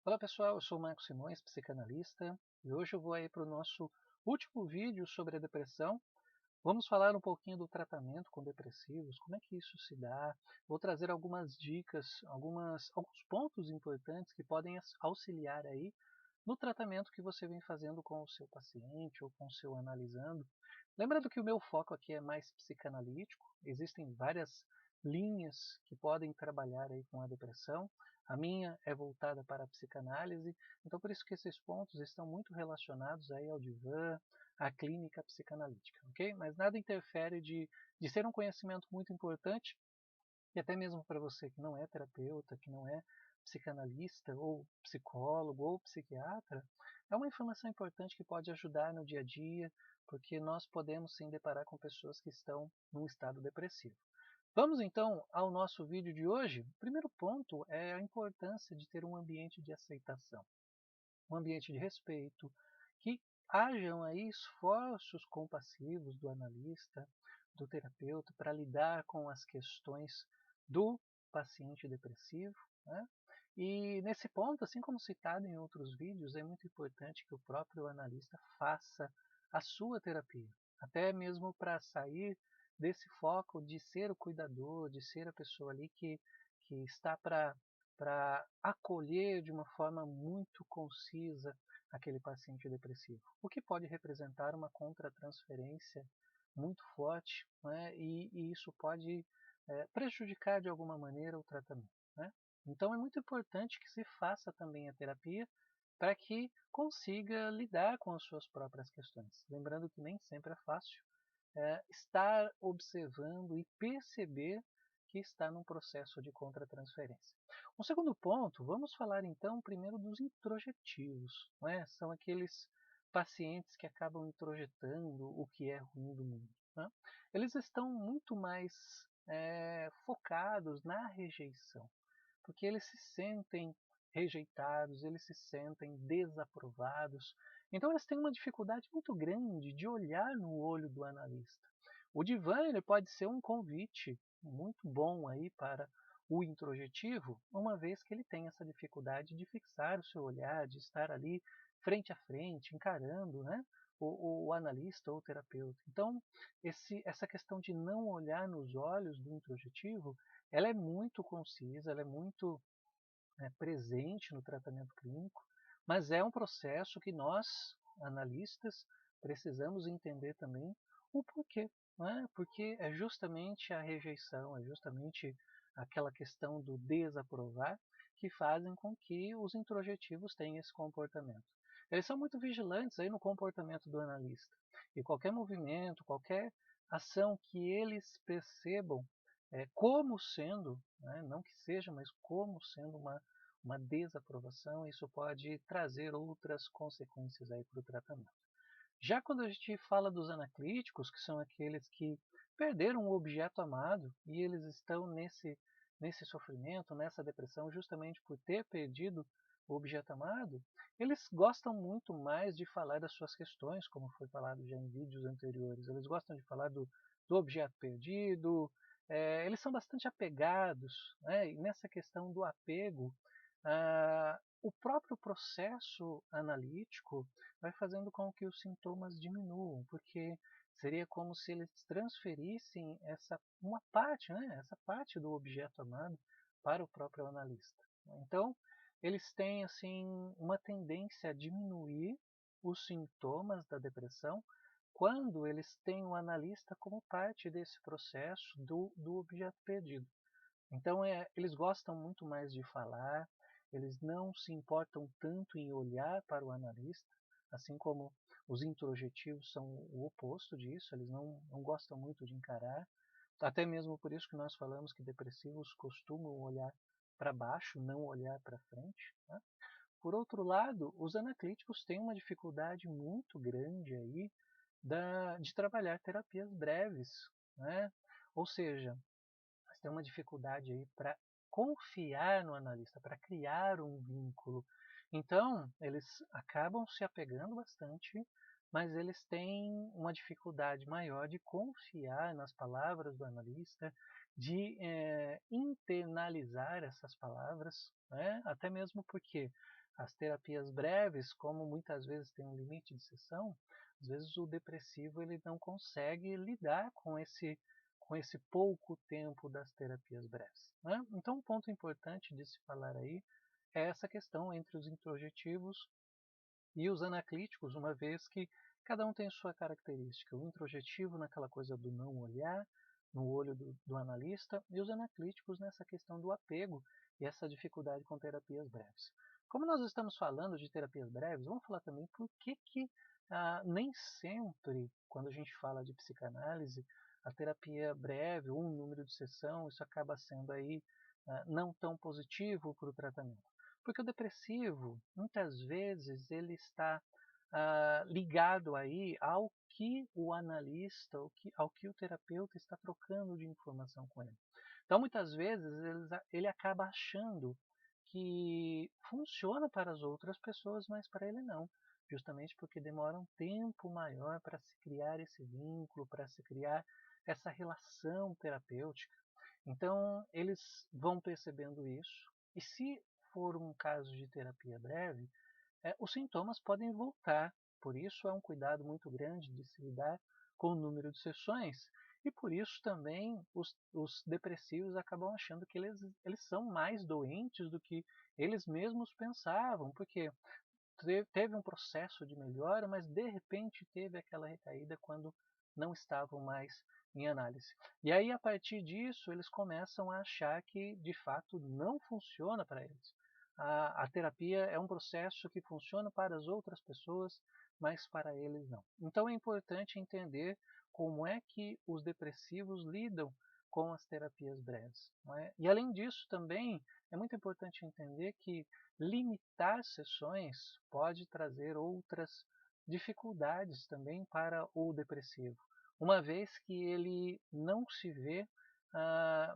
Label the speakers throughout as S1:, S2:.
S1: Olá pessoal, eu sou o Marcos Simões, psicanalista, e hoje eu vou aí para o nosso último vídeo sobre a depressão. Vamos falar um pouquinho do tratamento com depressivos, como é que isso se dá. Vou trazer algumas dicas, alguns pontos importantes que podem auxiliar aí no tratamento que você vem fazendo com o seu paciente ou com o seu analisando. Lembrando que o meu foco aqui é mais psicanalítico, existem várias linhas que podem trabalhar aí com a depressão. A minha é voltada para a psicanálise, então por isso que esses pontos estão muito relacionados aí ao divã, à clínica psicanalítica, ok? Mas nada interfere de ser um conhecimento muito importante, e até mesmo para você que não é terapeuta, que não é psicanalista, ou psicólogo, ou psiquiatra, é uma informação importante que pode ajudar no dia a dia, porque nós podemos sim deparar com pessoas que estão num estado depressivo. Vamos então ao nosso vídeo de hoje. O primeiro ponto é a importância de ter um ambiente de aceitação, um ambiente de respeito, que hajam aí esforços compassivos do analista, do terapeuta, para lidar com as questões do paciente depressivo, né? E nesse ponto, assim como citado em outros vídeos, é muito importante que o próprio analista faça a sua terapia, até mesmo para sair desse foco de ser o cuidador, de ser a pessoa ali que está para acolher de uma forma muito concisa aquele paciente depressivo, o que pode representar uma contratransferência muito forte, né? E isso pode prejudicar de alguma maneira o tratamento, né? Então é muito importante que se faça também a terapia para que consiga lidar com as suas próprias questões. Lembrando que nem sempre é fácil estar observando e perceber que está num processo de contratransferência. Um segundo ponto, vamos falar então primeiro dos introjetivos, não é? São aqueles pacientes que acabam introjetando o que é ruim do mundo, né? Eles estão muito mais focados na rejeição, porque eles se sentem rejeitados, eles se sentem desaprovados. Então eles têm uma dificuldade muito grande de olhar no olho do analista. O divã ele pode ser um convite muito bom aí para o introjetivo, uma vez que ele tem essa dificuldade de fixar o seu olhar, de estar ali frente a frente, encarando, né, o analista ou o terapeuta. Então, essa questão de não olhar nos olhos do introjetivo, ela é muito concisa, ela é muito presente no tratamento clínico, mas é um processo que nós, analistas, precisamos entender também o porquê. Né? Porque é justamente a rejeição, é justamente aquela questão do desaprovar que fazem com que os introjetivos tenham esse comportamento. Eles são muito vigilantes aí no comportamento do analista. E qualquer movimento, qualquer ação que eles percebam como sendo, né, não que seja, mas como sendo uma desaprovação, isso pode trazer outras consequências aí para o tratamento. Já quando a gente fala dos anaclíticos, que são aqueles que perderam o objeto amado e eles estão nesse sofrimento, nessa depressão, justamente por ter perdido o objeto amado, eles gostam muito mais de falar das suas questões, como foi falado já em vídeos anteriores. Eles gostam de falar do objeto perdido, eles são bastante apegados, né? E nessa questão do apego, o próprio processo analítico vai fazendo com que os sintomas diminuam, porque seria como se eles transferissem uma parte, né, essa parte do objeto amado para o próprio analista. Então, eles têm assim uma tendência a diminuir os sintomas da depressão quando eles têm o analista como parte desse processo do objeto perdido. Então, eles gostam muito mais de falar, eles não se importam tanto em olhar para o analista, assim como os introjetivos são o oposto disso, eles não gostam muito de encarar. Até mesmo por isso que nós falamos que depressivos costumam olhar para baixo, não olhar para frente, né? Por outro lado, os anaclíticos têm uma dificuldade muito grande aí de trabalhar terapias breves, né? Ou seja, mas tem uma dificuldade aí para confiar no analista, para criar um vínculo. Então, eles acabam se apegando bastante, mas eles têm uma dificuldade maior de confiar nas palavras do analista, de internalizar essas palavras, né? Até mesmo porque As terapias breves, como muitas vezes tem um limite de sessão, às vezes o depressivo ele não consegue lidar com esse pouco tempo das terapias breves, né? Então, um ponto importante de se falar aí é essa questão entre os introjetivos e os anaclíticos, uma vez que cada um tem sua característica. O introjetivo naquela coisa do não olhar, no olho do analista, e os anaclíticos nessa questão do apego e essa dificuldade com terapias breves. Como nós estamos falando de terapias breves, vamos falar também por que nem sempre, quando a gente fala de psicanálise, a terapia breve ou um número de sessão, isso acaba sendo aí não tão positivo para o tratamento. Porque o depressivo, muitas vezes, ele está ligado aí ao que o analista, ao que o terapeuta está trocando de informação com ele. Então, muitas vezes, ele acaba achando que funciona para as outras pessoas, mas para ele não. Justamente porque demora um tempo maior para se criar esse vínculo, para se criar essa relação terapêutica. Então, eles vão percebendo isso. E se for um caso de terapia breve, os sintomas podem voltar. Por isso, é um cuidado muito grande de se lidar com o número de sessões. E por isso também os depressivos acabam achando que eles são mais doentes do que eles mesmos pensavam, porque teve um processo de melhora, mas de repente teve aquela recaída quando não estavam mais em análise. E aí, a partir disso, eles começam a achar que de fato não funciona para eles. A terapia é um processo que funciona para as outras pessoas, mas para eles não. Então é importante entender como é que os depressivos lidam com as terapias breves. Não é? E além disso, também é muito importante entender que limitar sessões pode trazer outras dificuldades também para o depressivo, uma vez que ele não se vê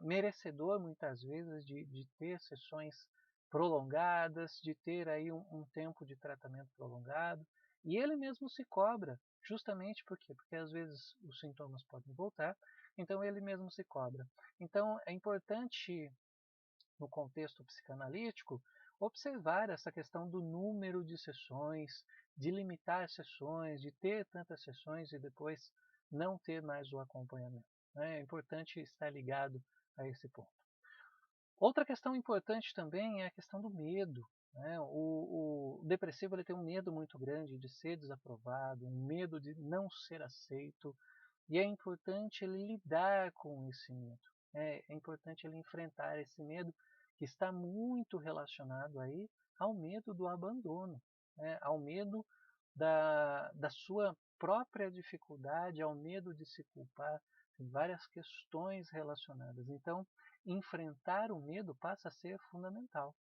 S1: merecedor muitas vezes de ter sessões prolongadas, de ter aí um tempo de tratamento prolongado, e ele mesmo se cobra, justamente porque às vezes os sintomas podem voltar, então ele mesmo se cobra. Então é importante, no contexto psicanalítico, observar essa questão do número de sessões, de limitar as sessões, de ter tantas sessões e depois não ter mais o acompanhamento. É importante estar ligado a esse ponto. Outra questão importante também é a questão do medo. Né? O depressivo ele tem um medo muito grande de ser desaprovado, um medo de não ser aceito, e é importante ele lidar com esse medo. É importante ele enfrentar esse medo que está muito relacionado aí ao medo do abandono, né? Ao medo da sua própria dificuldade, ao medo de se culpar. Tem várias questões relacionadas. Então, enfrentar o medo passa a ser fundamental.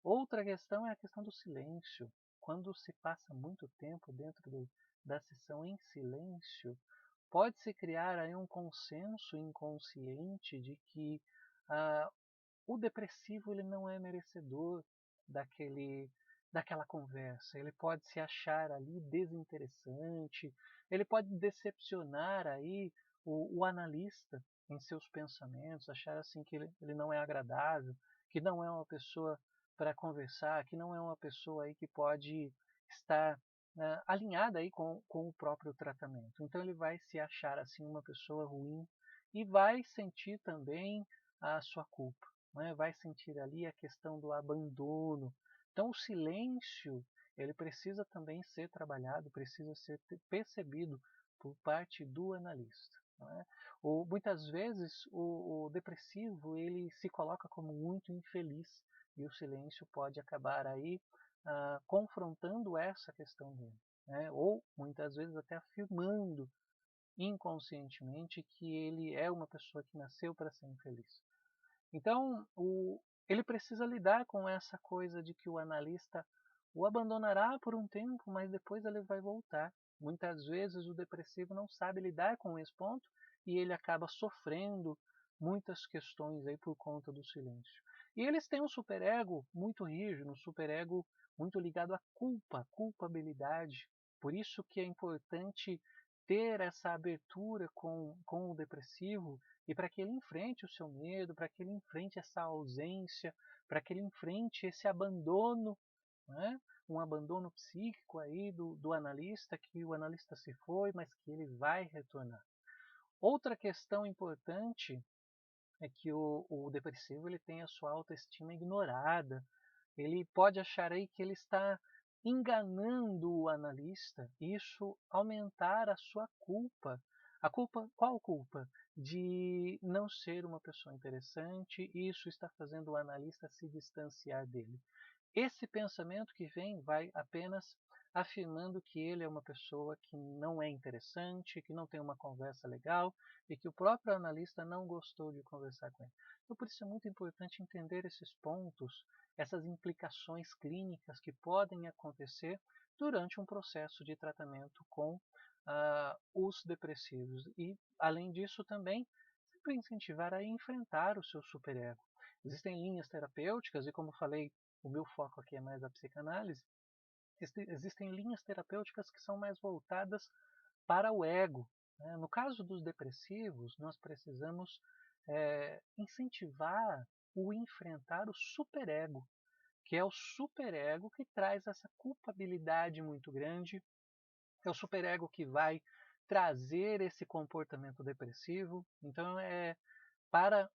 S1: Outra questão é a questão do silêncio. Quando se passa muito tempo dentro da sessão em silêncio, pode-se criar aí um consenso inconsciente de que o depressivo ele não é merecedor daquele, daquela conversa. Ele pode se achar ali desinteressante, ele pode decepcionar aí o analista em seus pensamentos, achar assim que ele não é agradável, que não é uma pessoa para conversar, que não é uma pessoa aí que pode estar alinhada aí com o próprio tratamento. Então ele vai se achar assim uma pessoa ruim e vai sentir também a sua culpa, né? Vai sentir ali a questão do abandono. Então o silêncio ele precisa também ser trabalhado, precisa ser percebido por parte do analista. Não é? Muitas vezes o depressivo ele se coloca como muito infeliz e o silêncio pode acabar aí confrontando essa questão dele, né? Ou muitas vezes até afirmando inconscientemente que ele é uma pessoa que nasceu para ser infeliz. Então, ele precisa lidar com essa coisa de que o analista o abandonará por um tempo, mas depois ele vai voltar. Muitas vezes o depressivo não sabe lidar com esse ponto e ele acaba sofrendo muitas questões aí por conta do silêncio. E eles têm um superego muito rígido, um superego muito ligado à culpa, culpabilidade. Por isso que é importante ter essa abertura com o depressivo e para que ele enfrente o seu medo, para que ele enfrente essa ausência, para que ele enfrente esse abandono né? Um abandono psíquico aí do analista, que o analista se foi, mas que ele vai retornar. Outra questão importante é que o depressivo ele tem a sua autoestima ignorada. Ele pode achar aí que ele está enganando o analista, isso aumentar a sua culpa. A culpa, qual culpa? De não ser uma pessoa interessante, e isso está fazendo o analista se distanciar dele. Esse pensamento que vem vai apenas afirmando que ele é uma pessoa que não é interessante, que não tem uma conversa legal e que o próprio analista não gostou de conversar com ele. Então, por isso é muito importante entender esses pontos, essas implicações clínicas que podem acontecer durante um processo de tratamento com os depressivos. E, além disso, também sempre incentivar a enfrentar o seu superego. Existem linhas terapêuticas e, como falei, o meu foco aqui é mais a psicanálise, existem linhas terapêuticas que são mais voltadas para o ego. Né? No caso dos depressivos, nós precisamos incentivar o enfrentar o superego, que é o superego que traz essa culpabilidade muito grande, é o superego que vai trazer esse comportamento depressivo. Então,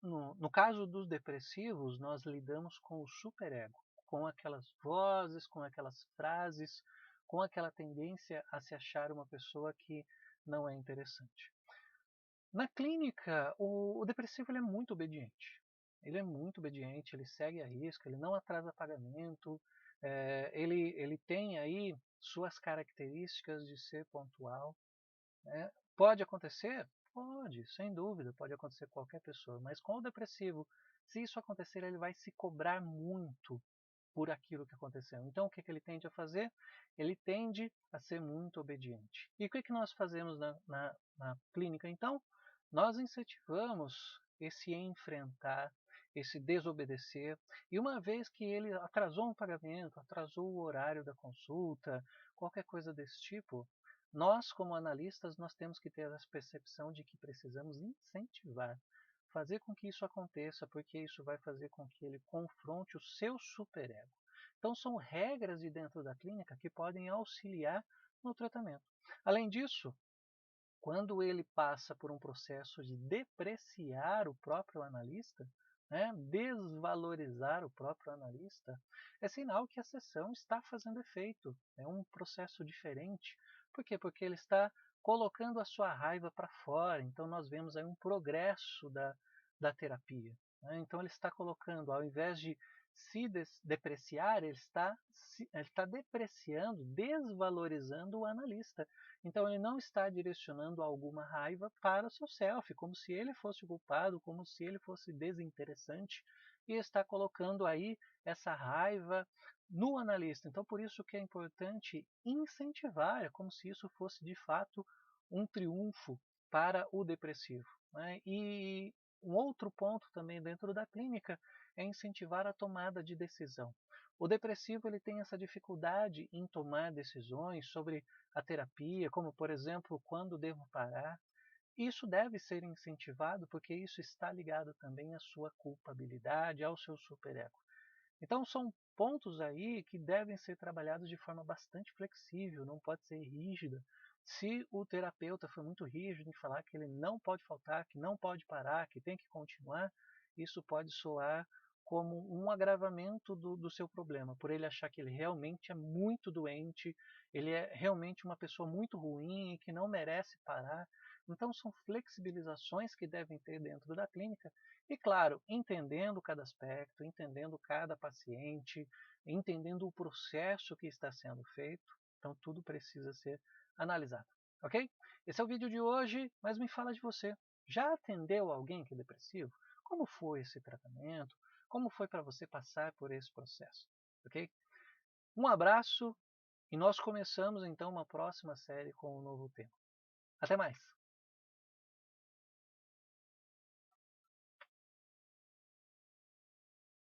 S1: no caso dos depressivos, nós lidamos com o superego, com aquelas vozes, com aquelas frases, com aquela tendência a se achar uma pessoa que não é interessante. Na clínica, o depressivo ele é muito obediente. Ele é muito obediente, ele segue a risca, ele não atrasa pagamento, ele tem aí suas características de ser pontual. Né? Pode acontecer? Pode, sem dúvida, pode acontecer com qualquer pessoa, mas com o depressivo, se isso acontecer, ele vai se cobrar muito por aquilo que aconteceu. Então, o que ele tende a fazer? Ele tende a ser muito obediente. E o que nós fazemos na clínica, então? Nós incentivamos esse enfrentar, esse desobedecer, e uma vez que ele atrasou um pagamento, atrasou o horário da consulta, qualquer coisa desse tipo, nós, como analistas, nós temos que ter a percepção de que precisamos incentivar, fazer com que isso aconteça, porque isso vai fazer com que ele confronte o seu superego. Então, são regras de dentro da clínica que podem auxiliar no tratamento. Além disso, quando ele passa por um processo de depreciar o próprio analista, né, desvalorizar o próprio analista, é sinal que a sessão está fazendo efeito. É um processo diferente. Por quê? Porque ele está colocando a sua raiva para fora. Então nós vemos aí um progresso da terapia. Né? Então ele está colocando, ao invés de se depreciar, ele está depreciando, desvalorizando o analista. Então ele não está direcionando alguma raiva para o seu self, como se ele fosse o culpado, como se ele fosse desinteressante, e está colocando aí essa raiva no analista. Então por isso que é importante incentivar, é como se isso fosse de fato um triunfo para o depressivo. Né? E um outro ponto também dentro da clínica é incentivar a tomada de decisão. O depressivo ele tem essa dificuldade em tomar decisões sobre a terapia, como por exemplo, quando devo parar. Isso deve ser incentivado porque isso está ligado também à sua culpabilidade, ao seu superego. Então são pontos aí que devem ser trabalhados de forma bastante flexível, não pode ser rígida. Se o terapeuta for muito rígido em falar que ele não pode faltar, que não pode parar, que tem que continuar, isso pode soar como um agravamento do seu problema, por ele achar que ele realmente é muito doente, ele é realmente uma pessoa muito ruim e que não merece parar. Então são flexibilizações que devem ter dentro da clínica e, claro, entendendo cada aspecto, entendendo cada paciente, entendendo o processo que está sendo feito, então tudo precisa ser analisado, ok? Esse é o vídeo de hoje, mas me fala de você. Já atendeu alguém que é depressivo? Como foi esse tratamento? Como foi para você passar por esse processo, ok? Um abraço e nós começamos então uma próxima série com um novo tema. Até mais!